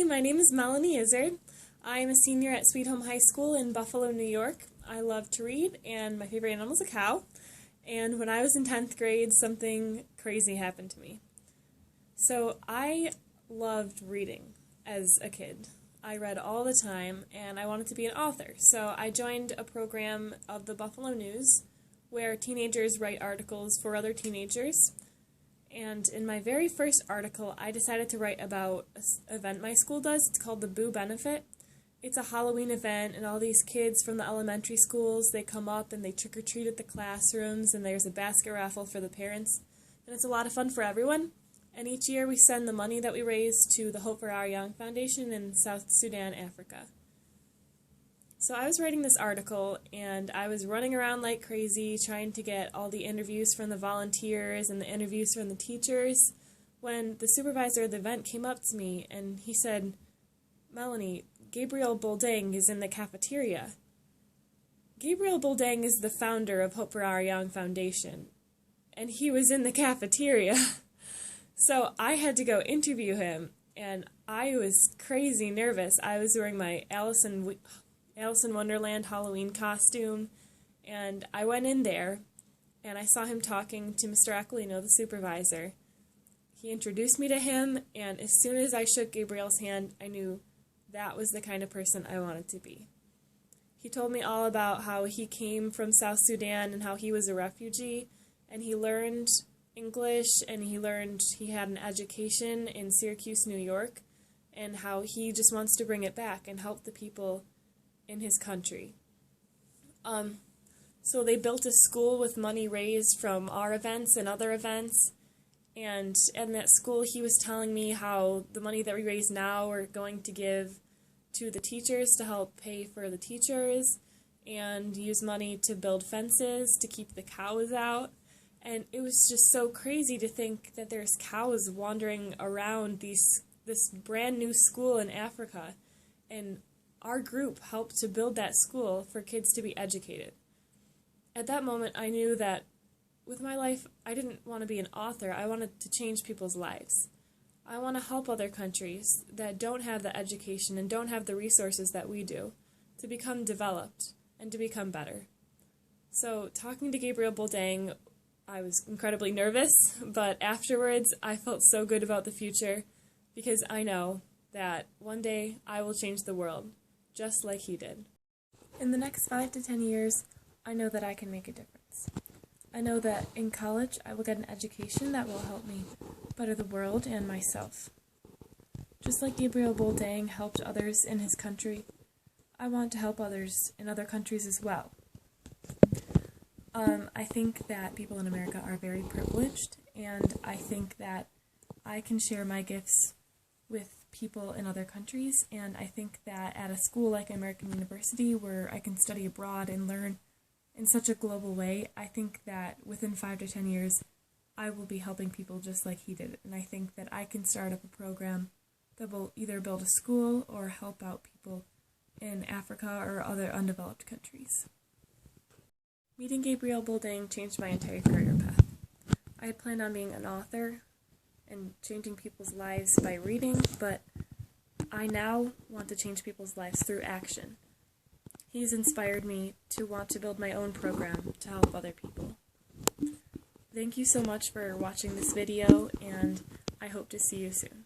Hi, my name is Melanie Izard. I am a senior at Sweet Home High School in Buffalo, New York. I love to read, and my favorite animal is a cow. And when I was in 10th grade, something crazy happened to me. So I loved reading as a kid. I read all the time, and I wanted to be an author. So I joined a program of the Buffalo News where teenagers write articles for other teenagers. And in my very first article, I decided to write about an event my school does. It's called the Boo Benefit. It's a Halloween event, and all these kids from the elementary schools, they come up and they trick-or-treat at the classrooms, and there's a basket raffle for the parents. And it's a lot of fun for everyone. And each year we send the money that we raise to the Hope for Our Young Foundation in South Sudan, Africa. So I was writing this article, and I was running around like crazy trying to get all the interviews from the volunteers and the interviews from the teachers when the supervisor of the event came up to me and he said, "Melanie, Gabriel Boldang is in the cafeteria." Gabriel Boldang is the founder of Hope for Our Young Foundation, and he was in the cafeteria. So I had to go interview him, and I was crazy nervous. I was wearing my Alice in Wonderland Halloween costume, and I went in there, and I saw him talking to Mr. Aquilino, the supervisor. He introduced me to him, and as soon as I shook Gabriel's hand, I knew that was the kind of person I wanted to be. He told me all about how he came from South Sudan and how he was a refugee, and he learned English, and he had an education in Syracuse, New York, and how he just wants to bring it back and help the people in his country. So they built a school with money raised from our events and other events, and in that school he was telling me how the money that we raise now we're going to give to the teachers to help pay for the teachers and use money to build fences to keep the cows out. And it was just so crazy to think that there's cows wandering around this brand new school in Africa, and our group helped to build that school for kids to be educated. At that moment, I knew that with my life, I didn't want to be an author. I wanted to change people's lives. I want to help other countries that don't have the education and don't have the resources that we do to become developed and to become better. So talking to Gabriel Boldang, I was incredibly nervous, but afterwards I felt so good about the future because I know that one day I will change the world, just like he did. In the next 5 to 10 years, I know that I can make a difference. I know that in college I will get an education that will help me better the world and myself. Just like Gabriel Boldang helped others in his country, I want to help others in other countries as well. I think that people in America are very privileged, and I think that I can share my gifts with people in other countries, and I think that at a school like American University where I can study abroad and learn in such a global way, I think that within 5 to 10 years I will be helping people just like he did, and I think that I can start up a program that will either build a school or help out people in Africa or other undeveloped countries. Meeting Gabriel Boldang changed my entire career path. I had planned on being an author and changing people's lives by reading, but I now want to change people's lives through action. He's inspired me to want to build my own program to help other people. Thank you so much for watching this video, and I hope to see you soon.